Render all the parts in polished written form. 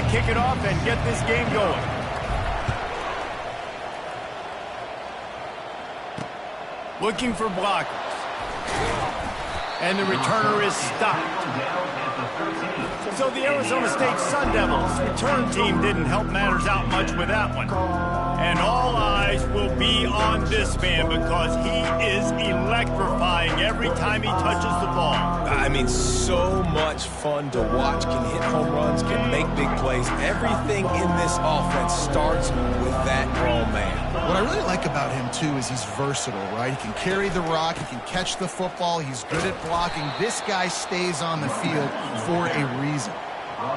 kick it off and get this game going. Looking for blockers. And the returner is stopped. So the Arizona State Sun Devils return team didn't help matters out much with that one. And all eyes will be on this man because he is electrifying every time he touches the ball. I mean, so much fun to watch. Can hit home runs, can make big plays. Everything in this offense starts with that grown man. What I really like about him, too, is he's versatile, right? He can carry the rock, he can catch the football, he's good at blocking. This guy stays on the field for a reason.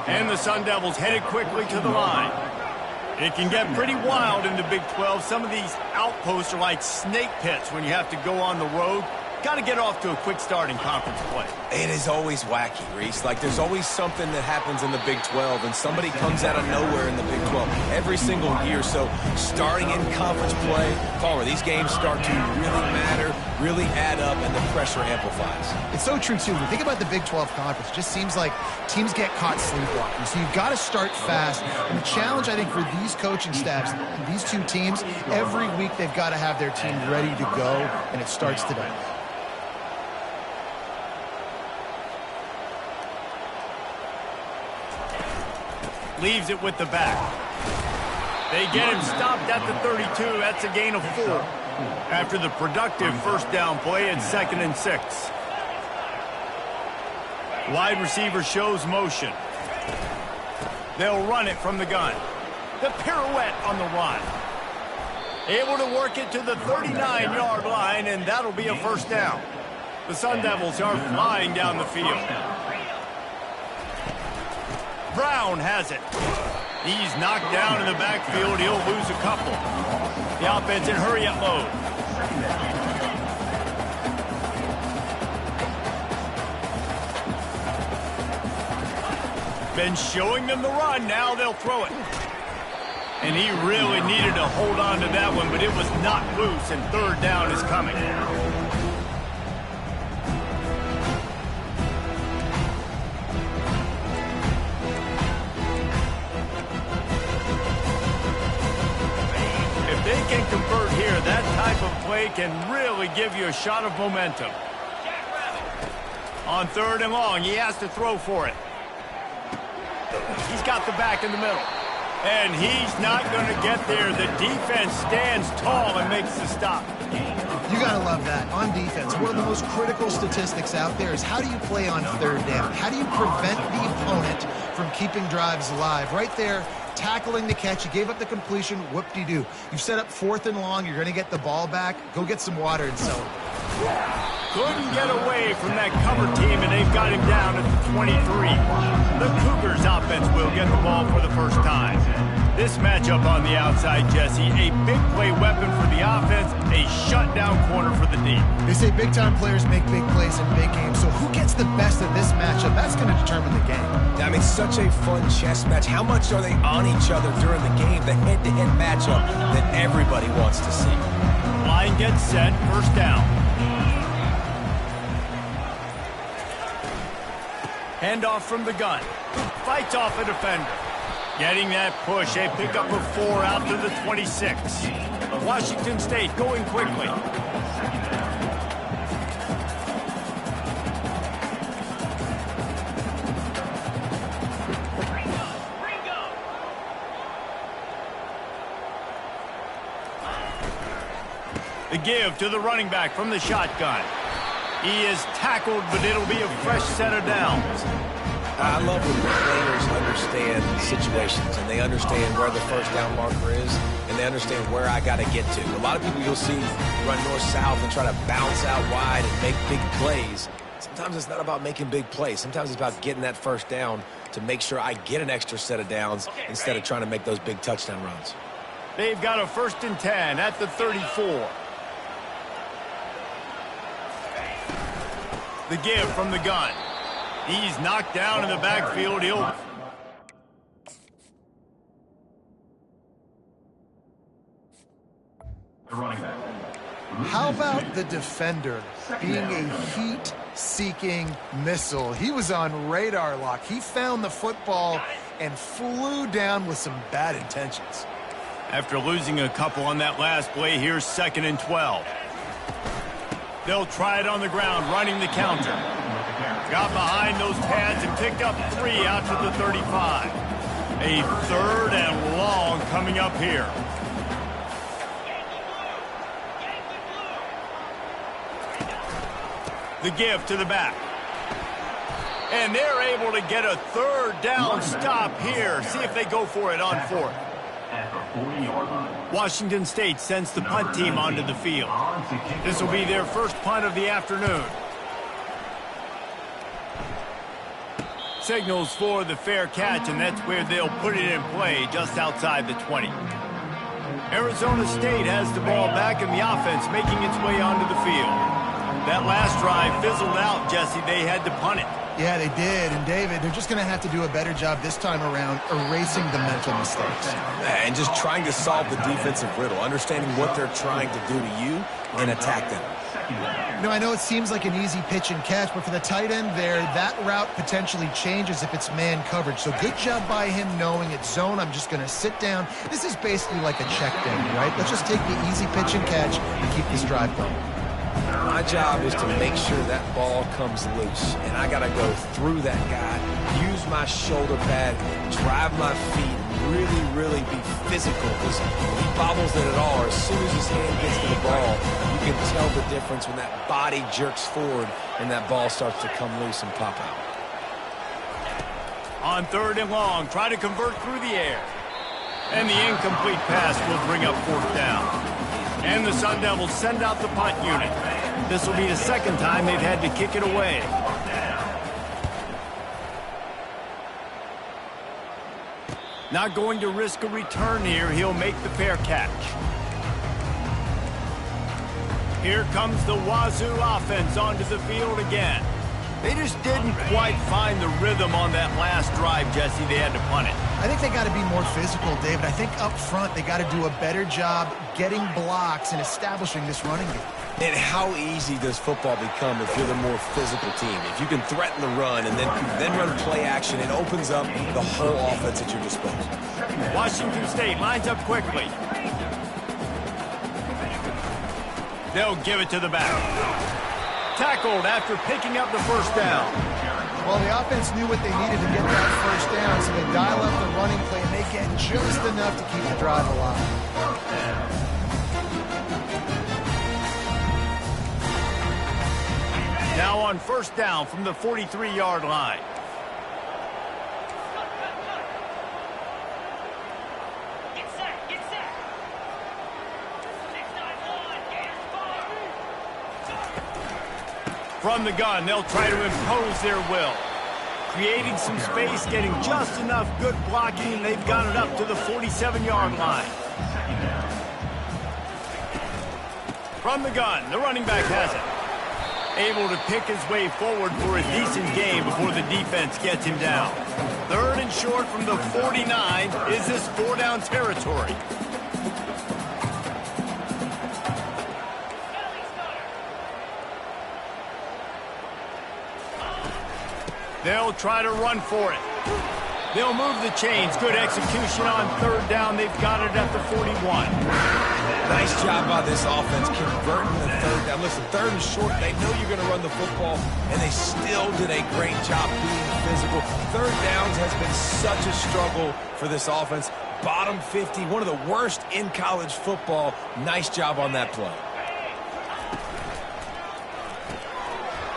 And the Sun Devils headed quickly to the line. It can get pretty wild in the Big 12. Some of these outposts are like snake pits when you have to go on the road. Got to get off to a quick start in conference play. It is always wacky, Reese. Like, there's always something that happens in the Big 12, and somebody comes out of nowhere in the Big 12 every single year. So, starting in conference play, Palmer, these games start to really matter, really add up, and the pressure amplifies. It's so true, too. When you think about the Big 12 Conference, it just seems like teams get caught sleepwalking. So, you've got to start fast. And the challenge, I think, for these coaching staffs, these two teams, every week they've got to have their team ready to go, and it starts today. Leaves it with the back. They get him stopped at the 32. That's a gain of 4. After the productive first down play, it's 2nd and 6. Wide receiver shows motion. They'll run it from the gun. The pirouette on the run. Able to work it to the 39-yard line, and that'll be a first down. The Sun Devils are flying down the field. Brown has it. He's knocked down in the backfield. He'll lose a couple. The offense in hurry-up mode. Been showing them the run. Now they'll throw it. And he really needed to hold on to that one, but it was not loose, and 3rd down is coming. They can convert here. That type of play can really give you a shot of momentum. On 3rd and long, he has to throw for it. He's got the back in the middle. And he's not going to get there. The defense stands tall and makes the stop. You got to love that. On defense, one of the most critical statistics out there is how do you play on 3rd down? How do you prevent the opponent from keeping drives alive? Right there, tackling the catch. You gave up the completion. Whoop-de-doo. You've set up 4th and long. You're going to get the ball back. Go get some water and celebrate. Couldn't get away from that cover team, and they've got him down at the 23. The Cougars offense will get the ball for the first time. This matchup on the outside, Jesse, a big play weapon for the offense, a shutdown corner for the D. They say big-time players make big plays in big games, so who gets the best of this matchup? That's going to determine the game. I mean, such a fun chess match. How much are they on each other during the game? The head-to-head matchup that everybody wants to see. Line gets set, first down. Handoff from the gun. Fights off a defender. Getting that push, a pickup of 4 out to the 26. Washington State going quickly. The give to the running back from the shotgun. He is tackled, but it'll be a fresh set of downs. I love when players understand situations and they understand where the first down marker is and they understand where I got to get to. A lot of people you'll see run north-south and try to bounce out wide and make big plays. Sometimes it's not about making big plays. Sometimes it's about getting that first down to make sure I get an extra set of downs instead of trying to make those big touchdown runs. They've got a 1st and 10 at the 34. The give from the gun. He's knocked down in the backfield. He'll... The running back, How about the defender being a heat-seeking missile? He was on radar lock. He found the football and flew down with some bad intentions. After losing a couple on that last play, here's 2nd and 12. They'll try it on the ground, running the counter. Got behind those pads and picked up 3 out to the 35. A 3rd and long coming up here. The give to the back. And they're able to get a 3rd down stop here. See if they go for it on 4th. Washington State sends the punt team onto the field. This will be their first punt of the afternoon. Signals for the fair catch, and that's where they'll put it in play, just outside the 20. Arizona State has the ball back, and the offense making its way onto the field. That last drive fizzled out, Jesse. They had to punt it. Yeah, they did. And, David, they're just going to have to do a better job this time around erasing the mental mistakes. And just trying to solve the defensive riddle, understanding what they're trying to do to you and attack them. You know, I know it seems like an easy pitch and catch, but for the tight end there, that route potentially changes if it's man coverage. So good job by him knowing it's zone. I'm just going to sit down. This is basically like a check down, right? Let's just take the easy pitch and catch and keep this drive going. My job is to make sure that ball comes loose, and I got to go through that guy, use my shoulder pad, drive my feet, really be physical, because he bobbles it at all. As soon as his hand gets to the ball, you can tell the difference when that body jerks forward and that ball starts to come loose and pop out. On 3rd and long, try to convert through the air. And the incomplete pass will bring up 4th down. And the Sun Devils send out the punt unit. This will be the 2nd time they've had to kick it away. Not going to risk a return here. He'll make the fair catch. Here comes the Wazoo offense onto the field again. They just didn't quite find the rhythm on that last drive, Jesse. They had to punt it. I think they got to be more physical, David. I think up front they got to do a better job getting blocks and establishing this running game. And how easy does football become if you're the more physical team? If you can threaten the run and then run play action, it opens up the whole offense at your disposal. Washington State lines up quickly. They'll give it to the back. Tackled after picking up the 1st down. Well, the offense knew what they needed to get that 1st down, so they dial up the running play, and they get just enough to keep the drive alive. Now on 1st down from the 43-yard line. From the gun, they'll try to impose their will. Creating some space, getting just enough good blocking, and they've got it up to the 47-yard line. From the gun, the running back has it. Able to pick his way forward for a decent game before the defense gets him down. 3rd and short from the 49. Is this 4-down territory? They'll try to run for it. They'll move the chains. Good execution on 3rd down. They've got it at the 41. Nice job by this offense converting the 3rd down. Listen, 3rd and short, they know you're going to run the football, and they still did a great job being physical. 3rd downs has been such a struggle for this offense. Bottom 50, one of the worst in college football. Nice job on that play.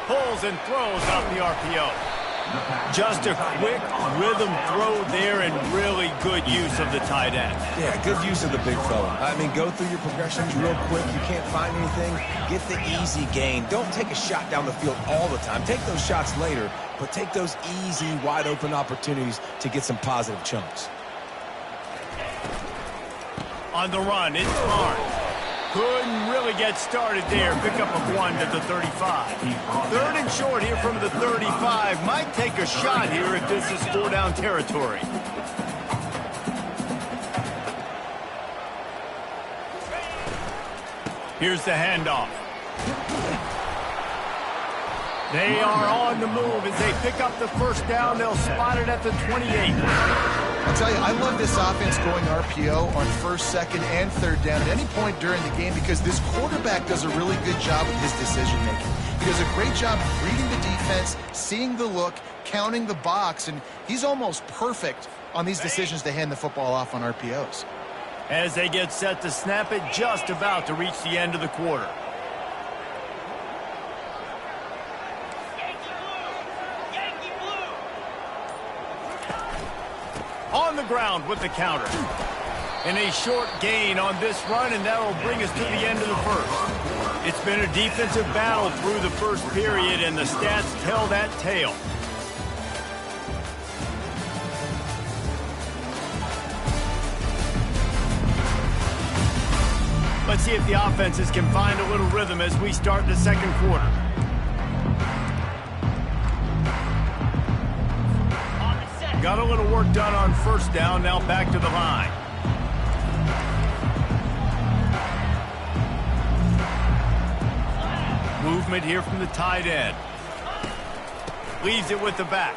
Pulls and throws off the RPO. Just a quick rhythm throw there and really good use of the tight end. Yeah, good use of the big fella. I mean, go through your progressions real quick. You can't find anything. Get the easy gain. Don't take a shot down the field all the time. Take those shots later, but take those easy, wide-open opportunities to get some positive chunks. On the run, it's Barnes. Couldn't really get started there. Pick up a 1 to the 35. 3rd and short here from the 35. Might take a shot here if this is 4-down territory. Here's the handoff. They are on the move as they pick up the first down. They'll spot it at the 28. I'll tell you, I love this offense going RPO on first, second, and third down at any point during the game because this quarterback does a really good job with his decision-making. He does a great job reading the defense, seeing the look, counting the box, and he's almost perfect on these decisions to hand the football off on RPOs. As they get set to snap it, just about to reach the end of the quarter. On the ground with the counter. And a short gain on this run, and that will bring us to the end of the first. It's been a defensive battle through the first period, and the stats tell that tale. Let's see if the offenses can find a little rhythm as we start the second quarter. Got a little work done on first down, now back to the line. Movement here from the tight end. Leaves it with the back.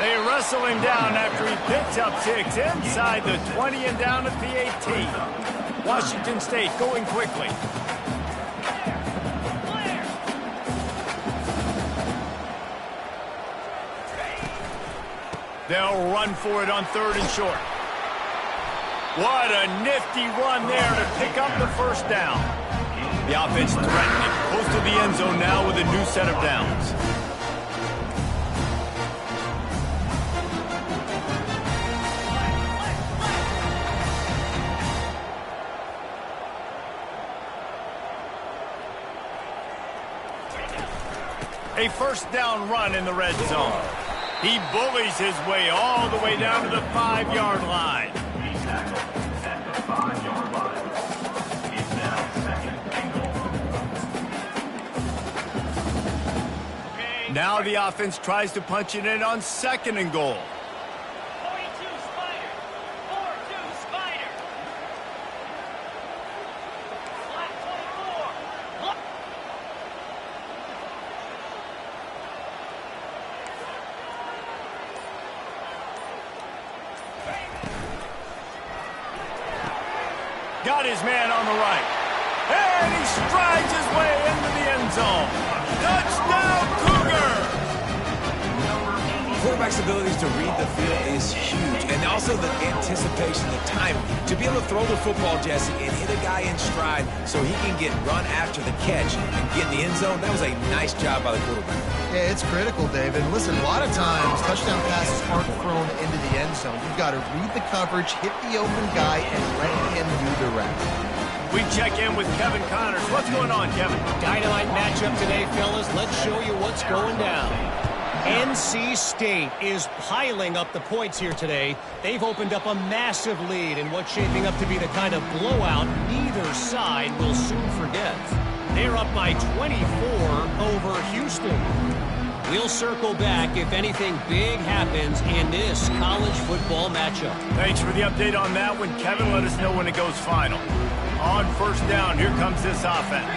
They wrestle him down after he picks up 6 inside the 20 and down at the 18. Washington State going quickly. They'll run for it on third and short. What a nifty run there to pick up the first down. The offense threatening, close to the end zone now with a new set of downs. A first down run in the red zone. He bullies his way all the way down to the 5-yard line. Now the offense tries to punch it in on second and goal. Got his man on the right. And he strides his way into the end zone. Touchdown, Cougar! Quarterback's abilities to read the field is huge, and also the anticipation, the timing. To be able to throw the football, Jesse, and hit a guy in stride so he can get run after the catch and get in the end zone, that was a nice job by the quarterback. Yeah, it's critical, David. Listen, a lot of times, touchdown passes aren't thrown into the end zone. You've got to read the coverage, hit the open guy, and let him do the rest. We check in with Kevin Connors. What's going on, Kevin? Dynamite matchup today, fellas. Let's show you what's going down. NC State is piling up the points here today. They've opened up a massive lead in what's shaping up to be the kind of blowout neither side will soon forget. They're up by 24 over Houston. We'll circle back if anything big happens in this college football matchup. Thanks for the update on that one, Kevin. Let us know when it goes final. On first down, here comes this offense.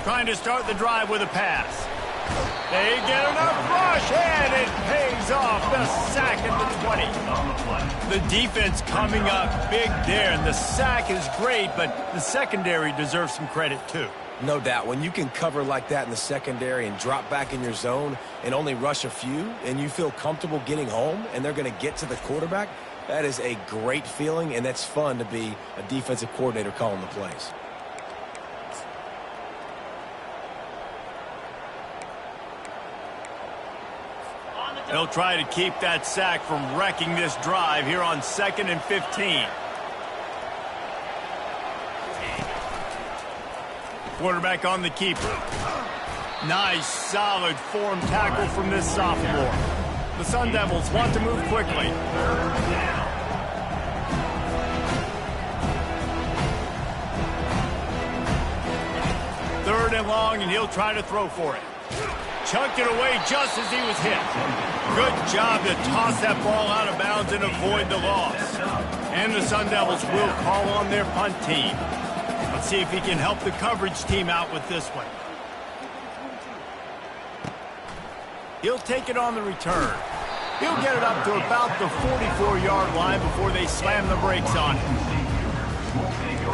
Trying to start the drive with a pass. They get enough rush, and it pays off. The sack at the 20. The defense coming up big there, and the sack is great, but the secondary deserves some credit too. No doubt. When you can cover like that in the secondary and drop back in your zone and only rush a few, and you feel comfortable getting home, and they're going to get to the quarterback, that is a great feeling, and that's fun to be a defensive coordinator calling the plays. They'll try to keep that sack from wrecking this drive here on 2nd and 15. Quarterback on the keeper. Nice, solid form tackle from this sophomore. The Sun Devils want to move quickly. Third and long, and he'll try to throw for it. Chunked it away just as he was hit. Good job to toss that ball out of bounds and avoid the loss. And the Sun Devils will call on their punt team. Let's see if he can help the coverage team out with this one. He'll take it on the return. He'll get it up to about the 44-yard line before they slam the brakes on it.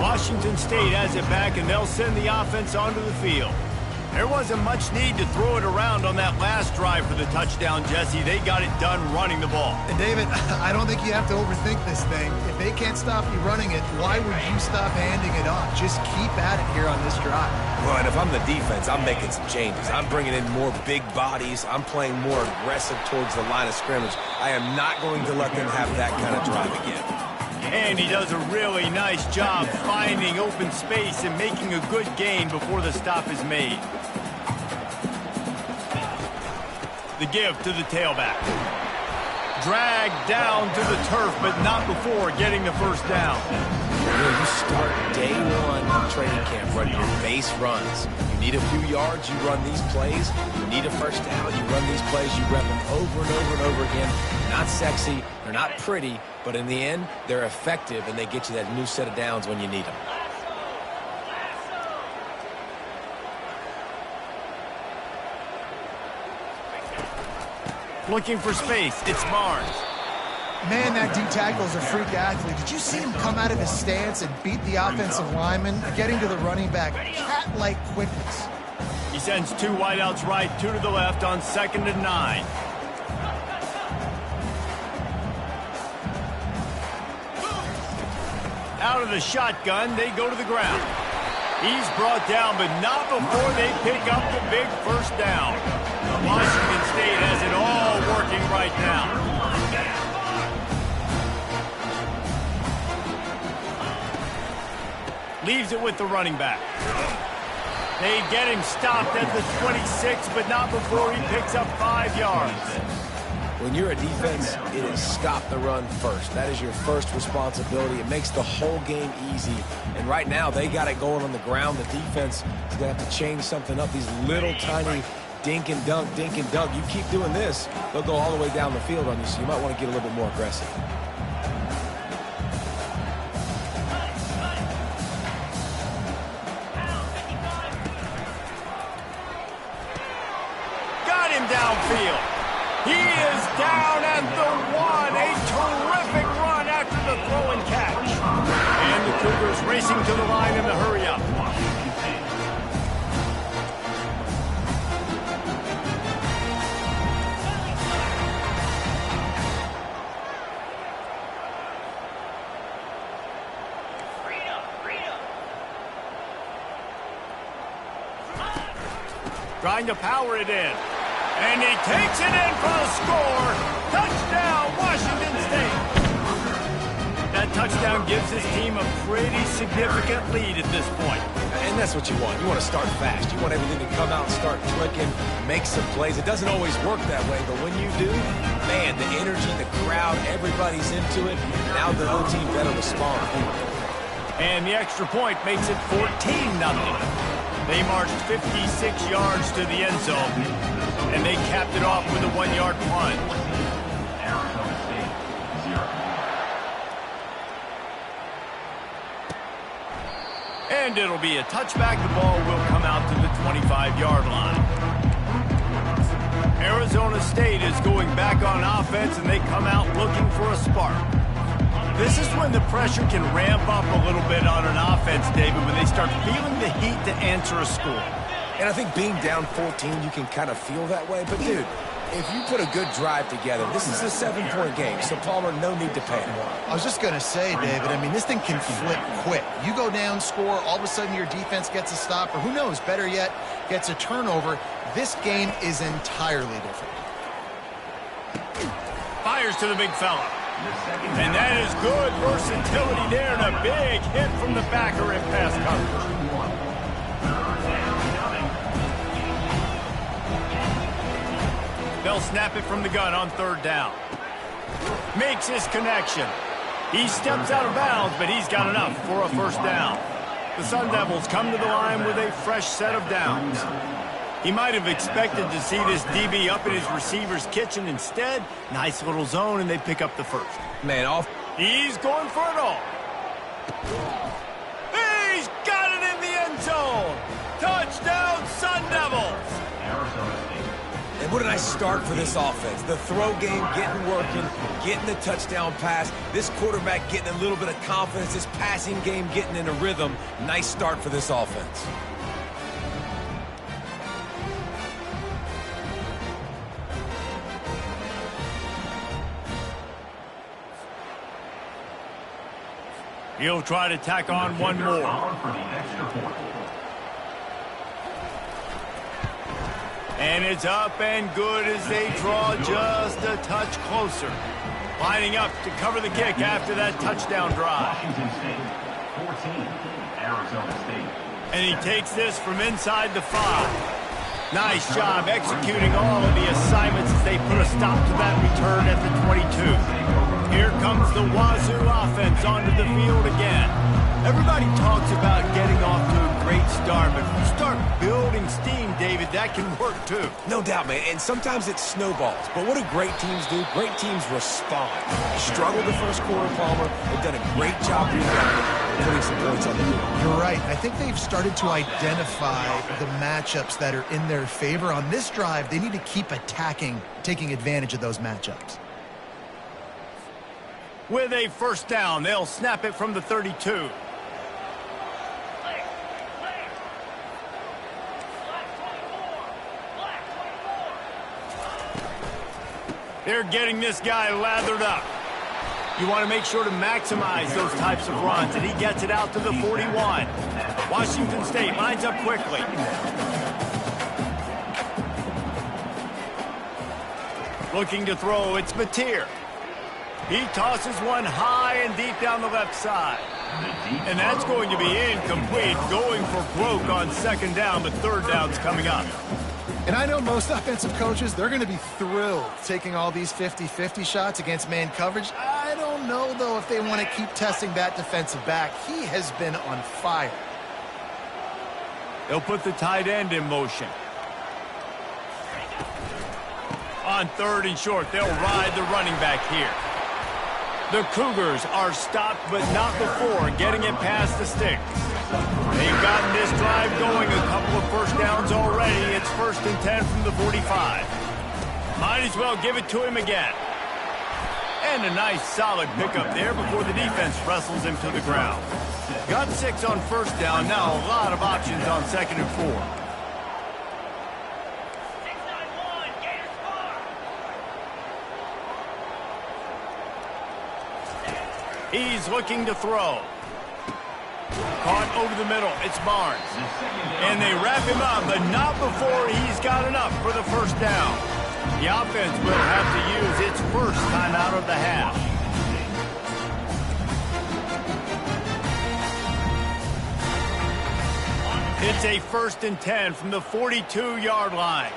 Washington State has it back, and they'll send the offense onto the field. There wasn't much need to throw it around on that last drive for the touchdown, Jesse. They got it done running the ball. And David, I don't think you have to overthink this thing. If they can't stop you running it, why would you stop handing it off? Just keep at it here on this drive. Well, and if I'm the defense, I'm making some changes. I'm bringing in more big bodies. I'm playing more aggressive towards the line of scrimmage. I am not going to let them have that kind of drive again. And he does a really nice job finding open space and making a good gain before the stop is made. The give to the tailback. Dragged down to the turf, but not before getting the first down. You start day one of training camp running your base runs. You need a few yards, you run these plays. You need a first down, you run these plays. You rep them over and over and over again. Not sexy, they're not pretty, but in the end, they're effective, and they get you that new set of downs when you need them. Looking for space, it's Barnes. Man, that D-tackle's a freak athlete. Did you see him come out of his stance and beat the offensive lineman, getting to the running back? Cat-like quickness. He sends two wideouts right, two to the left on 2nd and 9. Out of the shotgun, they go to the ground. He's brought down, but not before they pick up the big first down. Washington State has it all working right now. Leaves it with the running back. They get him stopped at the 26, but not before he picks up 5 yards. When you're a defense, it is stop the run first. That is your first responsibility. It makes the whole game easy. And right now, they got it going on the ground. The defense is going to have to change something up. These little tiny dink and dunk, dink and dunk. You keep doing this, they'll go all the way down the field on you, so you might want to get a little bit more aggressive. Got him downfield. He is down at the 1. A terrific run after the throw and catch. And the Cougars racing to the line in the hurry up. Trying to power it in. And he takes it in for a score. Touchdown, Washington State. That touchdown gives his team a pretty significant lead at this point. And that's what you want. You want to start fast. You want everything to come out and start clicking, make some plays. It doesn't always work that way, but when you do, man, the energy, the crowd, everybody's into it. Now the other team better respond. And the extra point makes it 14-0. They marched 56 yards to the end zone, and they capped it off with a 1-yard punt. And it'll be a touchback. The ball will come out to the 25-yard line. Arizona State is going back on offense, and they come out looking for a spark. This is when the pressure can ramp up a little bit on an offense, David, when they start feeling the heat to answer a score. And I think being down 14, you can kind of feel that way. But, dude, if you put a good drive together, this is a 7-point game. So, Palmer, no need to panic. I was just going to say, David, I mean, this thing can flip quick. You go down, score, all of a sudden your defense gets a stop, or who knows, better yet, gets a turnover. This game is entirely different. Fires to the big fella. And that is good versatility there, and a big hit from the backer in pass coverage. They'll snap it from the gun on 3rd down. Makes his connection. He steps out of bounds, but he's got enough for a first down. The Sun Devils come to the line with a fresh set of downs. He might have expected to see this DB up in his receiver's kitchen. Instead, nice little zone, and they pick up the first. Man, off. He's going for it all. He's got it in the end zone. Touchdown, Sun Devils. And what a nice start for this offense. The throw game getting working, getting the touchdown pass. This quarterback getting a little bit of confidence. This passing game getting in a rhythm. Nice start for this offense. He'll try to tack on one more. And it's up and good as they draw just a touch closer. Lining up to cover the kick after that touchdown drive. Washington State, 14, Arizona State. And he takes this from inside the 5. Nice job executing all of the assignments as they put a stop to that return at the 22. Here comes the Wazoo offense onto the field again. Everybody talks about getting off to a great start, but if you start building steam, David, that can work too. No doubt, man, and sometimes it snowballs. But what do great teams do? Great teams respond. Struggled the first quarter, Palmer. They've done a great job rebounding and putting some points on the board. You're right. I think they've started to identify the matchups that are in their favor. On this drive, they need to keep attacking, taking advantage of those matchups. With a first down, they'll snap it from the 32. They're getting this guy lathered up. You want to make sure to maximize those types of runs, and he gets it out to the 41. Washington State lines up quickly. Looking to throw, it's Mateer. He tosses one high and deep down the left side. And that's going to be incomplete, going for broke on second down, but third down's coming up. And I know most offensive coaches, they're going to be thrilled taking all these 50-50 shots against man coverage. I don't know, though, if they want to keep testing that defensive back. He has been on fire. They'll put the tight end in motion. On third and short, they'll ride the running back here. The Cougars are stopped, but not before getting it past the sticks. They've gotten this drive going, a couple of first downs already. It's 1st and 10 from the 45. Might as well give it to him again. And a nice solid pickup there before the defense wrestles him to the ground. Got 6 on first down, now a lot of options on 2nd and 4. He's looking to throw. Caught over the middle. It's Barnes. And they wrap him up, but not before he's got enough for the first down. The offense will have to use its first timeout of the half. It's a 1st and 10 from the 42-yard line.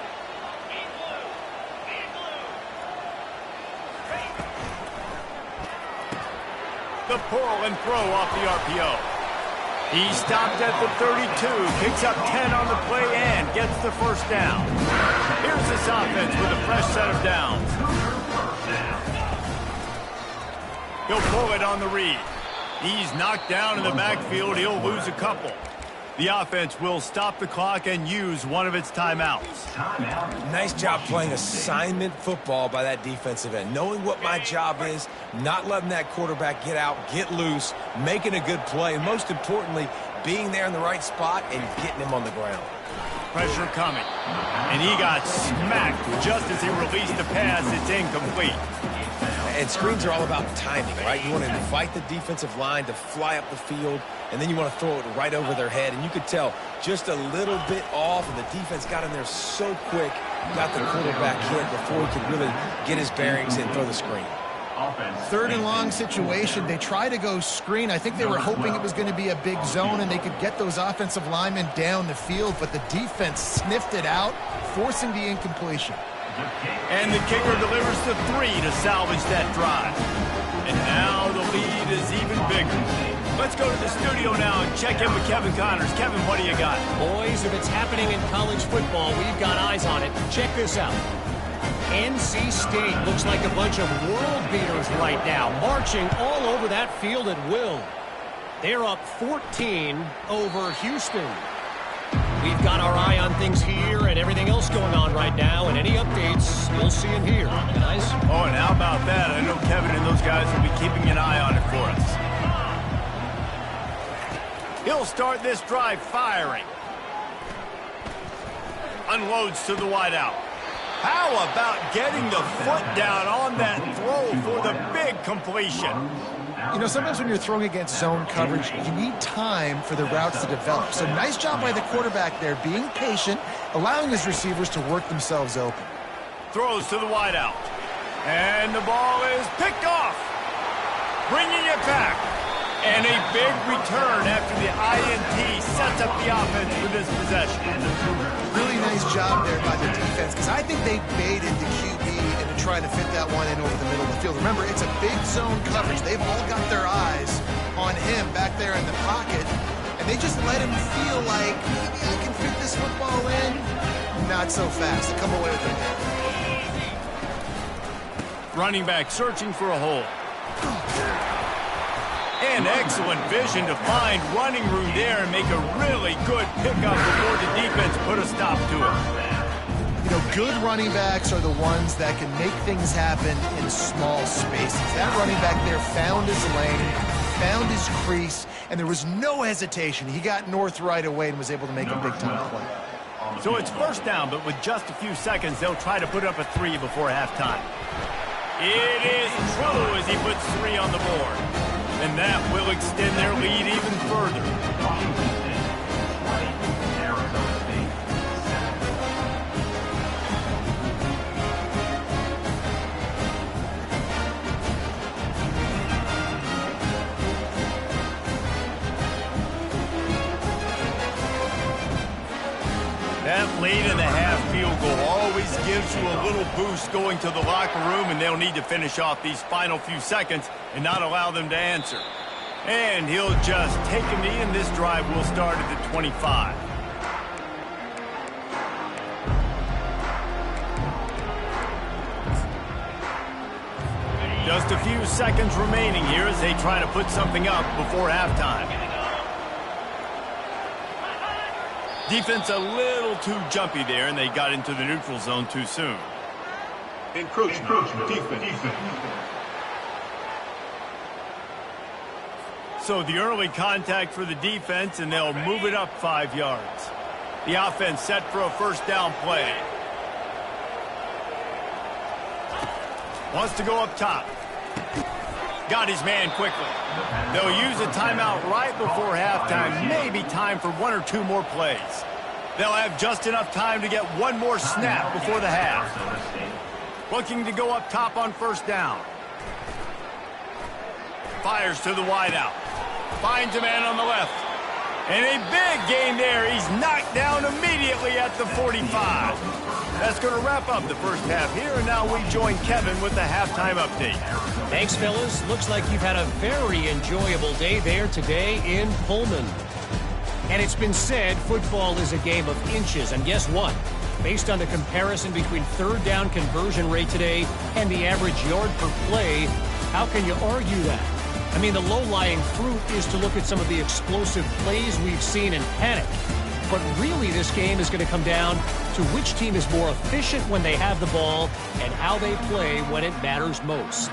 The pull and throw off the RPO. He stopped at the 32, picks up 10 on the play and gets the first down. Here's this offense with a fresh set of downs. He'll pull it on the read. He's knocked down in the backfield. He'll lose a couple. The offense will stop the clock and use one of its timeouts. Nice job playing assignment football by that defensive end. Knowing what my job is, not letting that quarterback get out, get loose, making a good play, and most importantly, being there in the right spot and getting him on the ground. Pressure coming. And he got smacked just as he released the pass. It's incomplete. And screens are all about timing, right? You want to invite the defensive line to fly up the field, and then you want to throw it right over their head. And you could tell just a little bit off, and the defense got in there so quick, got the quarterback hit before he could really get his bearings and throw the screen. 3rd and long situation. They try to go screen. I think they were hoping it was going to be a big zone and they could get those offensive linemen down the field, but the defense sniffed it out, forcing the incompletion. And the kicker delivers the 3 to salvage that drive. And now the lead is even bigger. Let's go to the studio now and check in with Kevin Connors. Kevin, what do you got? Boys, if it's happening in college football, we've got eyes on it. Check this out. NC State looks like a bunch of world beaters right now, marching all over that field at will. They're up 14 over Houston. We've got our eye on things here and everything else going on right now, and any updates you'll see in here, guys. Oh, and how about that? I know Kevin and those guys will be keeping an eye on it for us. He'll start this drive firing. Unloads to the wideout. How about getting the foot down on that throw for the big completion? You know, sometimes when you're throwing against zone coverage, you need time for the routes to develop. So nice job by the quarterback there, being patient, allowing his receivers to work themselves open. Throws to the wideout. And the ball is picked off. Bringing it back. And a big return after the INT sets up the offense for this possession. Really nice job there by the defense, because I think they baited the QB into trying to fit that one in over the middle of the field. Remember, it's a big zone coverage. They've all got their eyes on him back there in the pocket, and they just let him feel like, maybe I can fit this football in. Not so fast. They come away with the pick. Running back searching for a hole. And excellent vision to find running room there and make a really good pickup before the defense put a stop to it. You know, good running backs are the ones that can make things happen in small spaces. That running back there found his lane, found his crease, and there was no hesitation. He got north right away and was able to make a big-time play. So it's first down, but with just a few seconds, they'll try to put up a 3 before halftime. It is true as he puts 3 on the board. And that will extend their lead even further. Washington State, 20. Arizona State, 7. That lead in the half field goal always gives you a little boost going to the locker room, and they'll need to finish off these final few seconds and not allow them to answer. And he'll just take a knee, and this drive will start at the 25. Just a few seconds remaining here as they try to put something up before halftime. Defense a little too jumpy there, and they got into the neutral zone too soon. Encroachment defense. So the early contact for the defense, and they'll move it up 5 yards. The offense set for a first down play. Wants to go up top. Got his man quickly. They'll use a timeout right before halftime. Maybe time for 1 or 2 more plays. They'll have just enough time to get 1 more snap before the half. Looking to go up top on first down. Fires to the wideout. Finds a man on the left. And a big gain there. He's knocked down immediately at the 45. That's going to wrap up the first half here, and now we join Kevin with the halftime update. Thanks, fellas. Looks like you've had a very enjoyable day there today in Pullman. And it's been said football is a game of inches, and guess what? Based on the comparison between third down conversion rate today and the average yard per play, how can you argue that? I mean, the low-lying fruit is to look at some of the explosive plays we've seen and panic. But really, this game is going to come down to which team is more efficient when they have the ball and how they play when it matters most.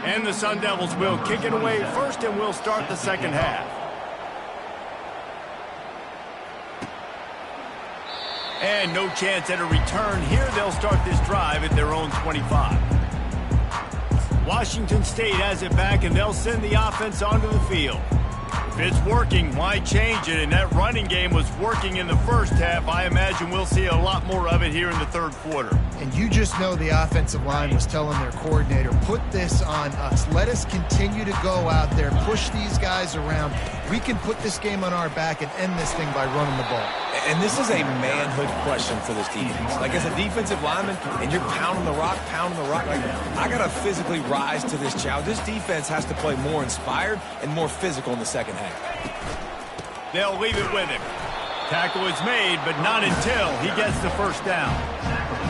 And the Sun Devils will kick it away first, and we'll start the second half. And no chance at a return here. They'll start this drive at their own 25. Washington State has it back, and they'll send the offense onto the field. If it's working, why change it? And that running game was working in the first half. I imagine we'll see a lot more of it here in the third quarter. And you just know the offensive line was telling their coordinator, put this on us. Let us continue to go out there, push these guys around. We can put this game on our back and end this thing by running the ball. And this is a manhood question for this defense. Like, as a defensive lineman, and you're pounding the rock, like, I got to physically rise to this challenge. This defense has to play more inspired and more physical in the second half. They'll leave it with him. Tackle is made, but not until he gets the first down.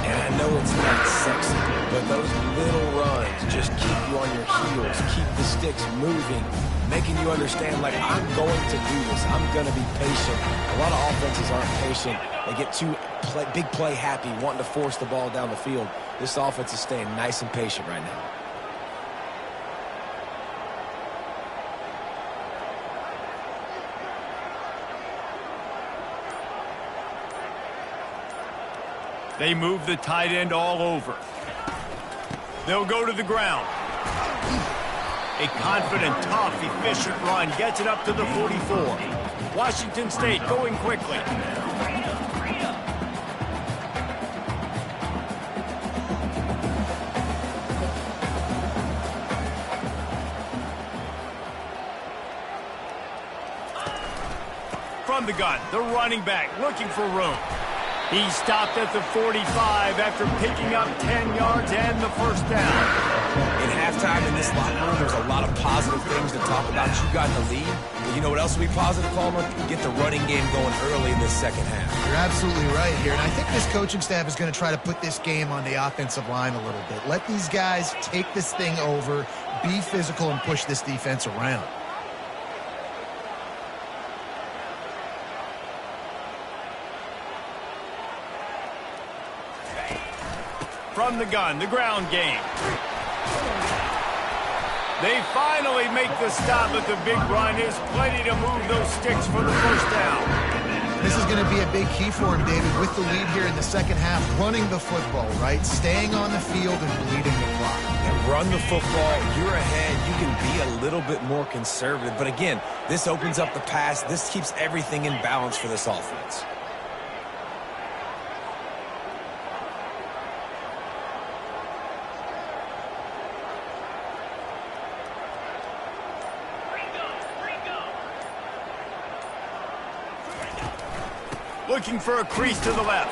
And I know it's not sexy, but those little runs just keep you on your heels, keep the sticks moving, making you understand, like, I'm going to do this. I'm going to be patient. A lot of offenses aren't patient. They get too big play happy, wanting to force the ball down the field. This offense is staying nice and patient right now. They move the tight end all over. They'll go to the ground. A confident, tough, efficient run gets it up to the 44. Washington State going quickly. From the gun, the running back looking for room. He stopped at the 45 after picking up 10 yards and the first down. In halftime in this locker room, there's a lot of positive things to talk about. You got the lead. But you know what else will be positive, Palmer? Get the running game going early in this second half. You're absolutely right here. And I think this coaching staff is going to try to put this game on the offensive line a little bit. Let these guys take this thing over, be physical, and push this defense around. From the gun, the ground game. They finally make the stop, but the big run is plenty to move those sticks for the first down. This is going to be a big key for him, David, with the lead here in the second half, running the football, right? Staying on the field and bleeding the clock. And run the football. You're ahead. You can be a little bit more conservative. But again, this opens up the pass. This keeps everything in balance for this offense. Looking for a crease to the left.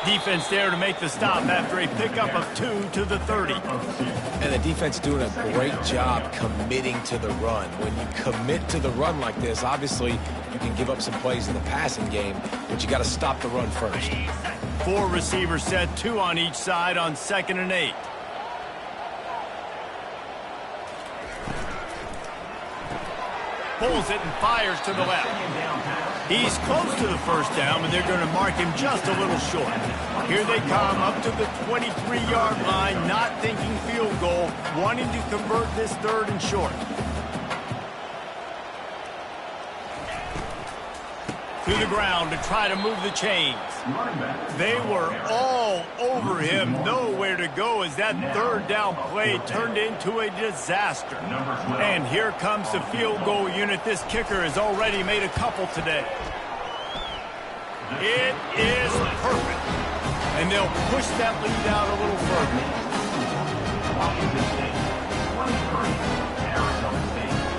Defense there to make the stop after a pickup of 2 to the 30. And the defense doing a great job committing to the run. When you commit to the run like this, obviously you can give up some plays in the passing game, but you got to stop the run first. 4 receivers set, 2 on each side on 2nd and 8. Pulls it and fires to the left. He's close to the first down, but they're going to mark him just a little short. Here they come up to the 23-yard line, not thinking field goal, wanting to convert this 3rd and short. To the ground to try to move the chains. They were all over him, nowhere to go as that 3rd down play turned into a disaster. And here comes the field goal unit. This kicker has already made a couple today. It is perfect. And they'll push that lead out a little further. Washington State 23, Arizona State 7.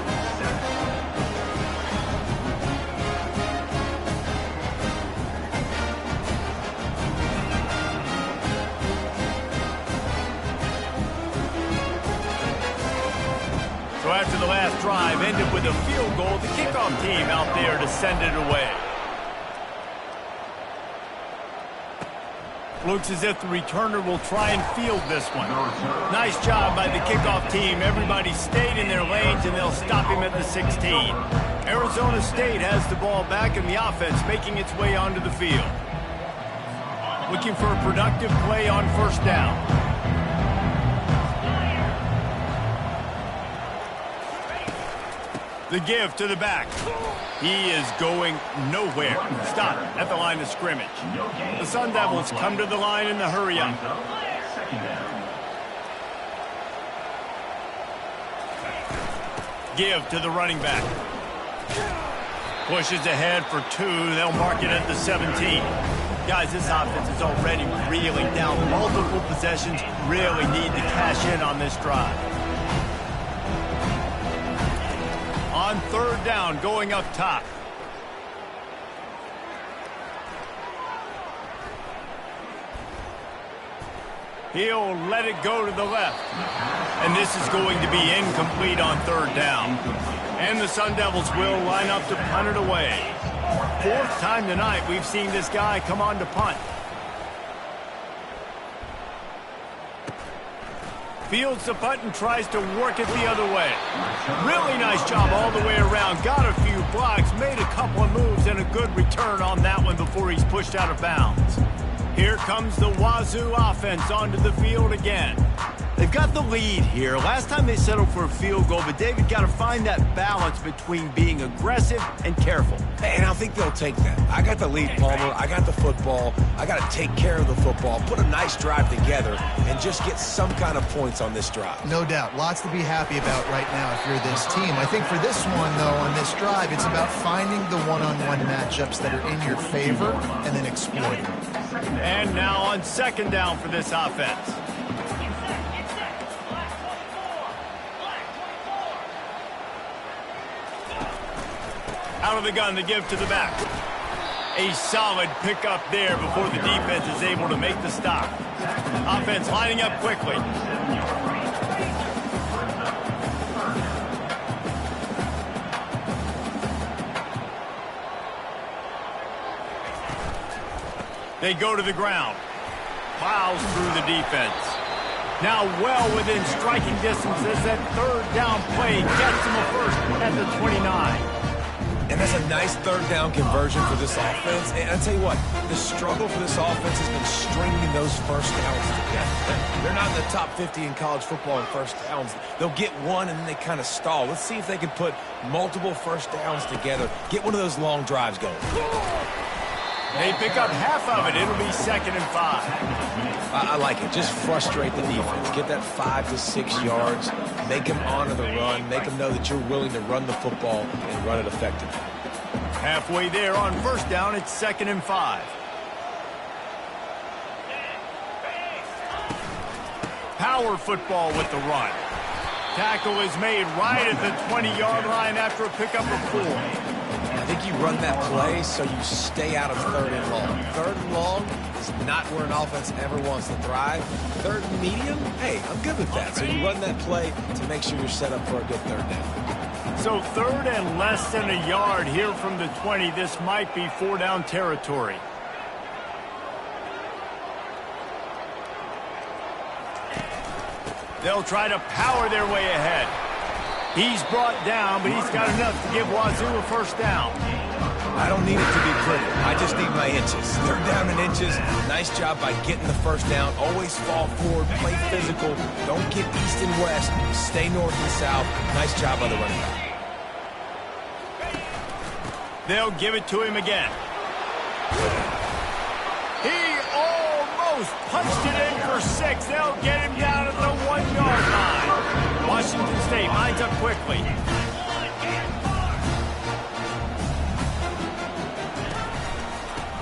So after the last drive ended with a field goal, the kickoff team out there to send it away. Looks as if the returner will try and field this one. Nice job by the kickoff team. Everybody stayed in their lanes, and they'll stop him at the 16. Arizona State has the ball back in the offense, making its way onto the field. Looking for a productive play on first down. The give to the back. He is going nowhere. Stop at the line of scrimmage. The Sun Devils come to the line in the hurry-up. Give to the running back. Pushes ahead for 2. They'll mark it at the 17. Guys, this offense is already reeling down. Multiple possessions, really need to cash in on this drive. On third down, going up top. He'll let it go to the left. And this is going to be incomplete on third down. And the Sun Devils will line up to punt it away. Fourth time tonight we've seen this guy come on to punt. Fields the punt and tries to work it the other way. Really nice job all the way around. Got a few blocks, made a couple of moves, and a good return on that one before he's pushed out of bounds. Here comes the Wazoo offense onto the field again. They've got the lead here. Last time they settled for a field goal, but David got to find that balance between being aggressive and careful. And I think they'll take that. I got the lead, Palmer. I got the football. I got to take care of the football, put a nice drive together, and just get some kind of points on this drive. No doubt. Lots to be happy about right now if you're this team. I think for this one, though, on this drive, it's about finding the one-on-one matchups that are in your favor and then exploiting. And now on second down for this offense. Out of the gun to give to the back. A solid pickup there before the defense is able to make the stop. Offense lining up quickly. They go to the ground. Plows through the defense. Now well within striking distance as that third down play gets him a first at the 29. And that's a nice third down conversion for this offense. And I'll tell you what, the struggle for this offense has been stringing those first downs together. They're not in the top 50 in college football in first downs. They'll get one and then they kind of stall. Let's see if they can put multiple first downs together. Get one of those long drives going. They pick up half of it. It'll be 2nd and 5. I like it. Just frustrate the defense. Get that 5 to 6 yards. Make them honor the run. Make them know that you're willing to run the football and run it effectively. Halfway there on first down, it's 2nd and 5. Power football with the run. Tackle is made right at the 20-yard line after a pickup of 4. I think you run that play so you stay out of third and long. Third and long is not where an offense ever wants to thrive. Third and medium, hey, I'm good with that. So you run that play to make sure you're set up for a good third down. So third and less than a yard here from the 20. This might be 4-down territory. They'll try to power their way ahead. He's brought down, but he's got enough to give Wazoo a first down. I don't need it to be pretty. I just need my inches. Third down in inches. Nice job by getting the first down. Always fall forward. Play physical. Don't get east and west. Stay north and south. Nice job by the running back. They'll give it to him again. He almost punched it in for 6. They'll get him down at the 1-yard line. Washington State lines up quickly.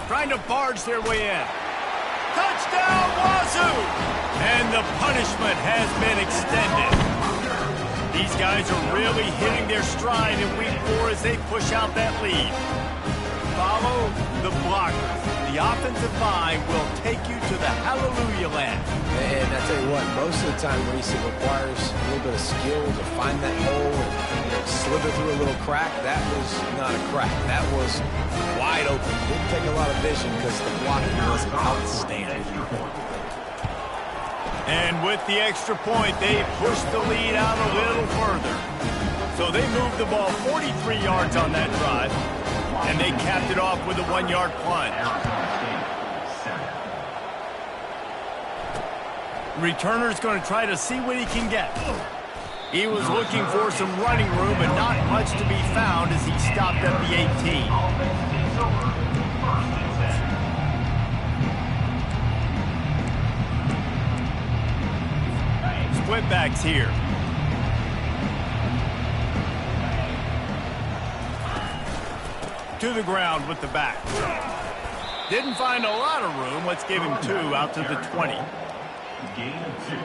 Trying to barge their way in. Touchdown, Wazoo! And the punishment has been extended. These guys are really hitting their stride in week 4 as they push out that lead. Follow the blockers. The offensive line will take you to the hallelujah land. And I tell you what, most of the time, Reese, it requires a little bit of skill to find that hole and slither through a little crack. That was not a crack. That was wide open. Didn't take a lot of vision because the blocking was outstanding. And with the extra point, they pushed the lead out a little further. So they moved the ball 43 yards on that drive, and they capped it off with a 1-yard plunge. Returner's going to try to see what he can get. He was looking for some running room, but not much to be found as he stopped at the 18. Split backs here. To the ground with the back. Didn't find a lot of room. Let's give him 2 out to the 20. Gain of 2.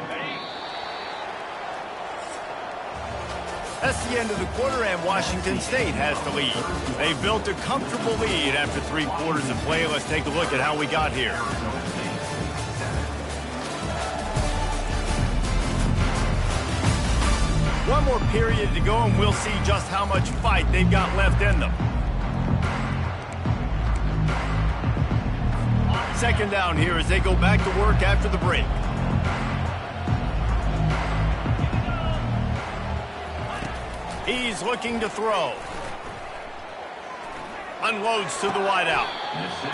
That's the end of the quarter, and Washington State has the lead. They built a comfortable lead after 3 quarters of play. Let's take a look at how we got here. One more period to go, and we'll see just how much fight they've got left in them. Second down here as they go back to work after the break. He's looking to throw. Unloads to the wideout.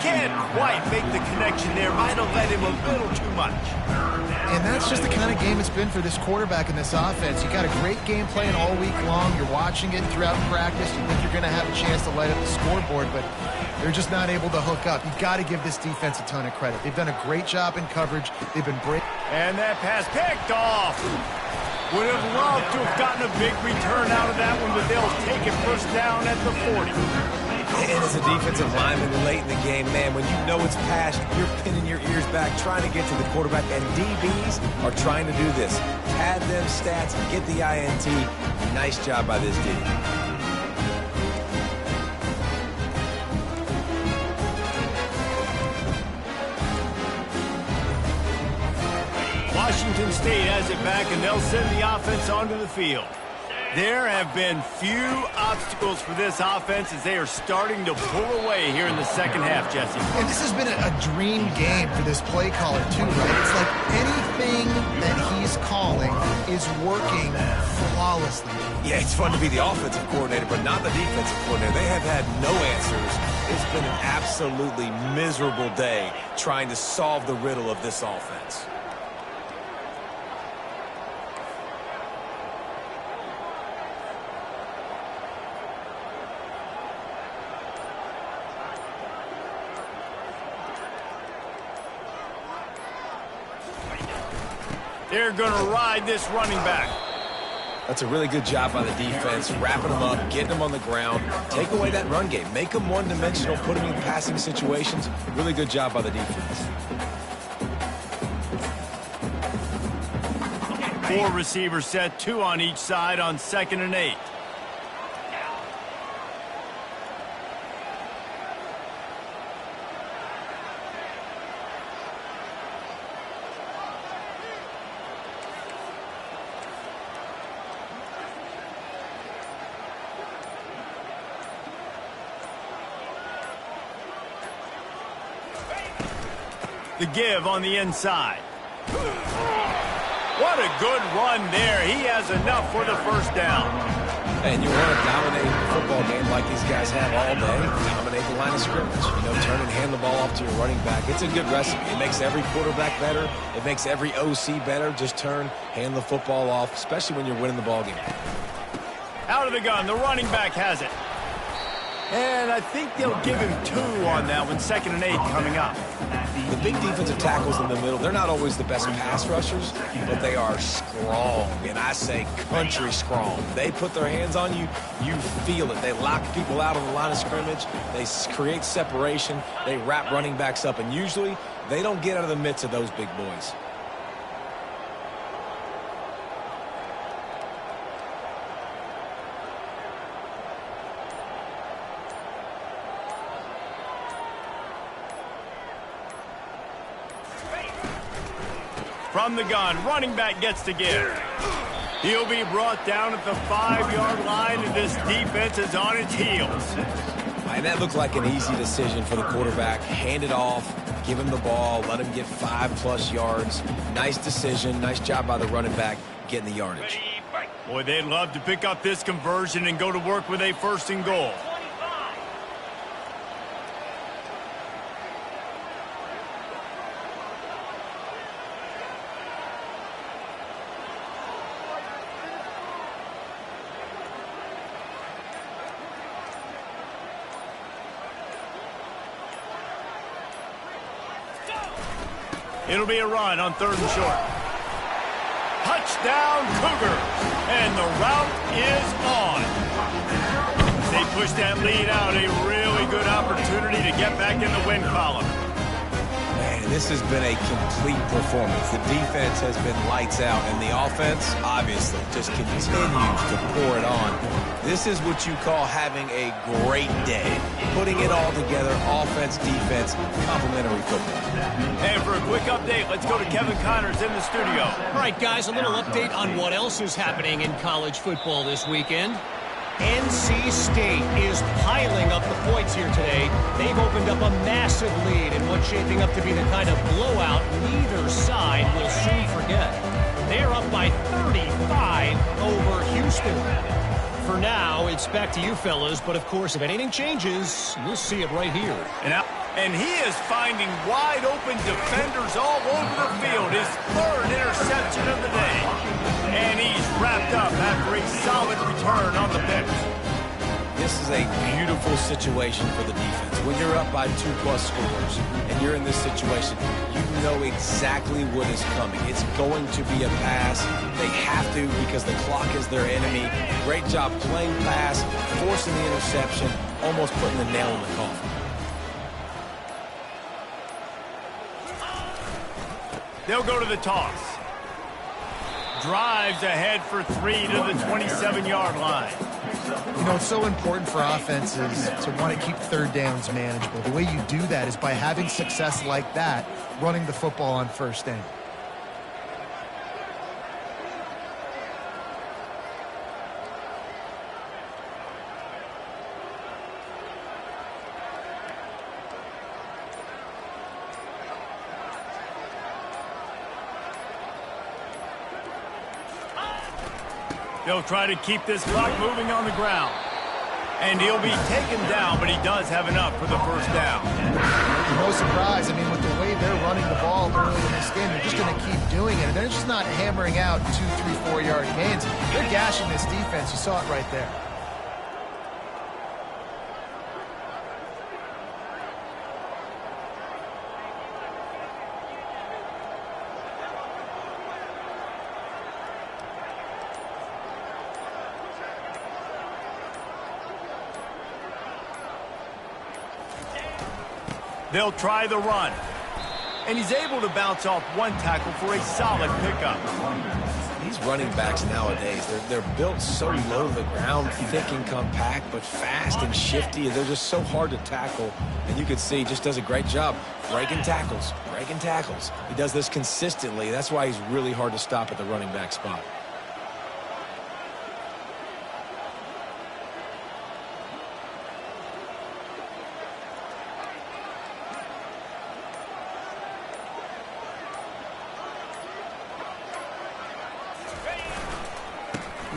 Can't quite make the connection there. Might have led him a little too much. And that's just the kind of game it's been for this quarterback in this offense. You got a great game plan all week long. You're watching it throughout practice. You think you're going to have a chance to light up the scoreboard, but they're just not able to hook up. You've got to give this defense a ton of credit. They've done a great job in coverage. They've been great. And that pass picked off. Would have loved to have gotten a big return out of that one, but they'll take it first down at the 40. And as a defensive lineman late in the game, man, when you know it's past, you're pinning your ears back, trying to get to the quarterback, and DBs are trying to do this. Pad them stats, get the INT. Nice job by this D. Washington State has it back, and they'll send the offense onto the field. There have been few obstacles for this offense as they are starting to pull away here in the second half, Jesse. And this has been a dream game for this play caller, too, right? It's like anything that he's calling is working flawlessly. Yeah, it's fun to be the offensive coordinator, but not the defensive coordinator. They have had no answers. It's been an absolutely miserable day trying to solve the riddle of this offense. They're going to ride this running back. That's a really good job by the defense, wrapping them up, getting them on the ground, take away that run game, make them one-dimensional, put them in passing situations. Really good job by the defense. 4 receivers set, 2 on each side on 2nd and 8. The give on the inside. What a good run there. He has enough for the first down. And you want to dominate the football game like these guys have all day. Dominate the line of scrimmage. You know, turn and hand the ball off to your running back. It's a good recipe. It makes every quarterback better. It makes every OC better. Just turn, hand the football off, especially when you're winning the ball game. Out of the gun, the running back has it. And I think they'll give him 2 on that one, 2nd and 8 coming up. The big defensive tackles in the middle, they're not always the best pass rushers, but they are strong, and I say country strong. They put their hands on you, you feel it. They lock people out on the line of scrimmage. They create separation. They wrap running backs up, and usually they don't get out of the midst of those big boys. From the gun, running back gets to give. He'll be brought down at the 5-yard line, and this defense is on its heels. And that looked like an easy decision for the quarterback. Hand it off, give him the ball, let him get 5+ yards. Nice decision, nice job by the running back getting the yardage. Boy, they'd love to pick up this conversion and go to work with a 1st and goal. It'll be a run on 3rd and short. Touchdown, Cougars. And the route is on. They push that lead out. A really good opportunity to get back in the win column. Man, this has been a complete performance. The defense has been lights out, and the offense, obviously, just continues to pour it on. This is what you call having a great day. Putting it all together, offense, defense, complementary football. And for a quick update, let's go to Kevin Connors in the studio. All right, guys, a little update on what else is happening in college football this weekend. NC State is piling up the points here today. They've opened up a massive lead in what's shaping up to be the kind of blowout neither side will soon forget. They're up by 35 over Houston. For now, it's back to you fellas, but of course, if anything changes, you'll see it right here. And he is finding wide open defenders all over the field. His third interception of the day. And he's wrapped up after a solid return on the pitch. This is a beautiful situation for the defense. When you're up by 2+ scores and you're in this situation, you know exactly what is coming. It's going to be a pass. They have to because the clock is their enemy. Great job playing pass, forcing the interception, almost putting the nail in the coffin. They'll go to the toss. Drives ahead for 3 to the 27-yard line. You know, it's so important for offenses to want to keep third downs manageable. The way you do that is by having success like that, running the football on first down. They'll try to keep this clock moving on the ground. And he'll be taken down, but he does have enough for the first down. No surprise. I mean, with the way they're running the ball early in this game, they're just going to keep doing it. And they're just not hammering out 2, 3, 4-yard gains. They're gashing this defense. You saw it right there. They'll try the run. And he's able to bounce off one tackle for a solid pickup. These running backs nowadays, they're built so low to the ground, thick and compact, but fast and shifty. They're just so hard to tackle. And you can see he just does a great job breaking tackles, breaking tackles. He does this consistently. That's why he's really hard to stop at the running back spot.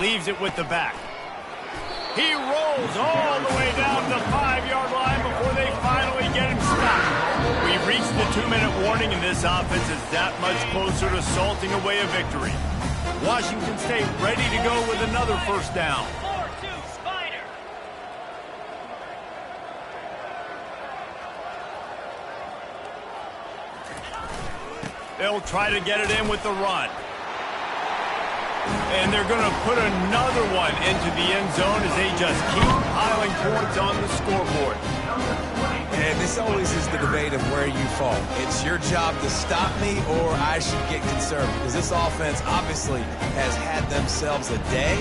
Leaves it with the back. He rolls all the way down the 5-yard line before they finally get him stopped. We reached the 2-minute warning, and this offense is that much closer to salting away a victory. Washington State ready to go with another first down. 4-2 Spider. They'll try to get it in with the run. And they're going to put another one into the end zone as they just keep piling points on the scoreboard. And this always is the debate of where you fall. It's your job to stop me or I should get concerned, because this offense obviously has had themselves a day,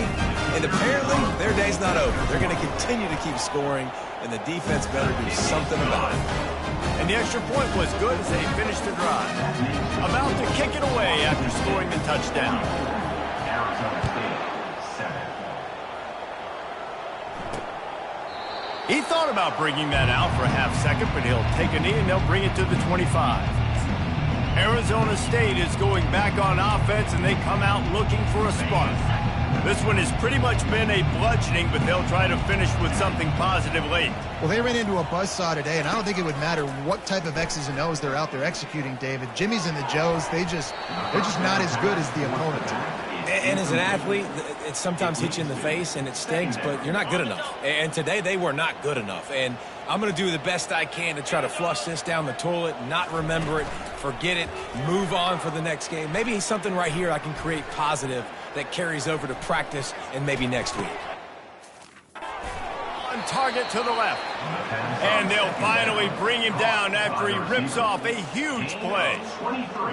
and apparently their day's not over. They're going to continue to keep scoring, and the defense better do something about it. And the extra point was good as they finished the drive. About to kick it away after scoring the touchdown. Arizona State, 7. He thought about bringing that out for a half second, but he'll take a knee and they'll bring it to the 25. Arizona State is going back on offense, and they come out looking for a spark. This one has pretty much been a bludgeoning, but they'll try to finish with something positive late. Well, they ran into a buzzsaw today, and I don't think it would matter what type of X's and O's they're out there executing, David. Jimmy's and the Joes, they're just not as good as the opponent. And as an athlete, it sometimes hits you in the face and it stinks, but you're not good enough. And today they were not good enough. And I'm going to do the best I can to try to flush this down the toilet, not remember it, forget it, move on for the next game. Maybe something right here I can create positive that carries over to practice and maybe next week. On target to the left. And they'll finally bring him down after he rips off a huge play.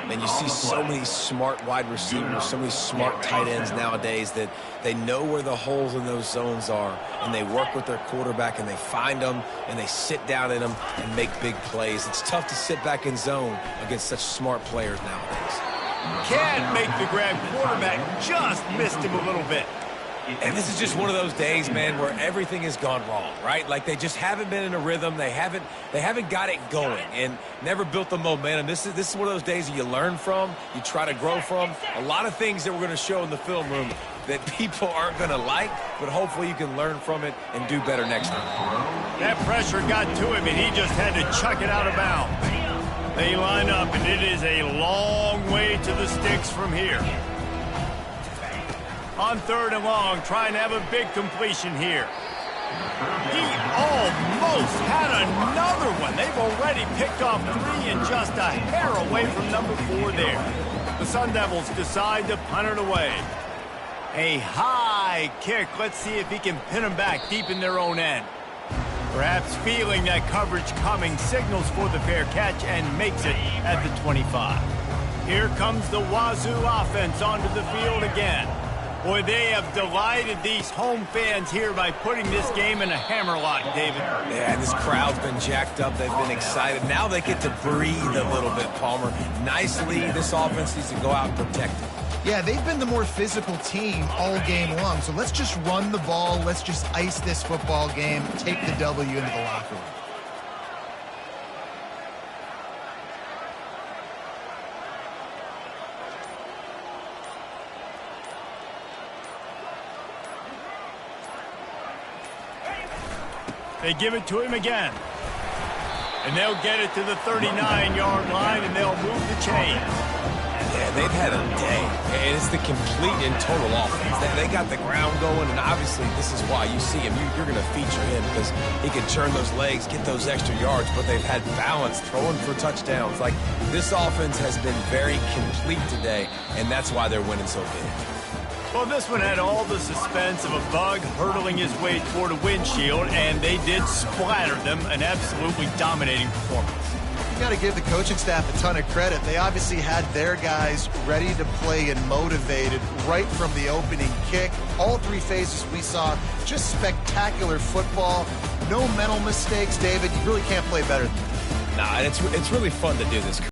And you see so many smart wide receivers, so many smart tight ends nowadays that they know where the holes in those zones are, and they work with their quarterback, and they find them, and they sit down in them and make big plays. It's tough to sit back in zone against such smart players nowadays. Can't make the grab. Quarterback just missed him a little bit. And this is just one of those days, man, where everything has gone wrong, right? Like they just haven't been in a rhythm. They haven't got it going and never built the momentum. This is one of those days that you learn from, you try to grow from. A lot of things that we're going to show in the film room that people aren't going to like, but hopefully you can learn from it and do better next time. That pressure got to him, and he just had to chuck it out of bounds. They line up, and it is a long way to the sticks from here. On 3rd and long, trying to have a big completion here. He almost had another one. They've already picked off 3 and just a hair away from number 4 there. The Sun Devils decide to punt it away. A high kick. Let's see if he can pin them back deep in their own end. Perhaps feeling that coverage coming, signals for the fair catch and makes it at the 25. Here comes the Wazoo offense onto the field again. Boy, they have delighted these home fans here by putting this game in a hammerlock, David. Yeah, this crowd's been jacked up. They've been excited. Now they get to breathe a little bit, Palmer. Nice lead. This offense needs to go out and protect it. Yeah, they've been the more physical team all game long. So let's just run the ball. Let's just ice this football game, take the W into the locker room. They give it to him again. And they'll get it to the 39-yard line, and they'll move the chains. Yeah, they've had a day, and it's the complete and total offense. They got the ground going, and obviously this is why you see him. You're going to feature him because he can turn those legs, get those extra yards, but they've had balance, throwing for touchdowns. Like, this offense has been very complete today, and that's why they're winning so big. Well, this one had all the suspense of a bug hurtling his way toward a windshield, and they did splatter them. An absolutely dominating performance. You got to give the coaching staff a ton of credit. They obviously had their guys ready to play and motivated right from the opening kick. All 3 phases we saw, just spectacular football. No mental mistakes, David. You really can't play better than that. Nah, and it's really fun to do this.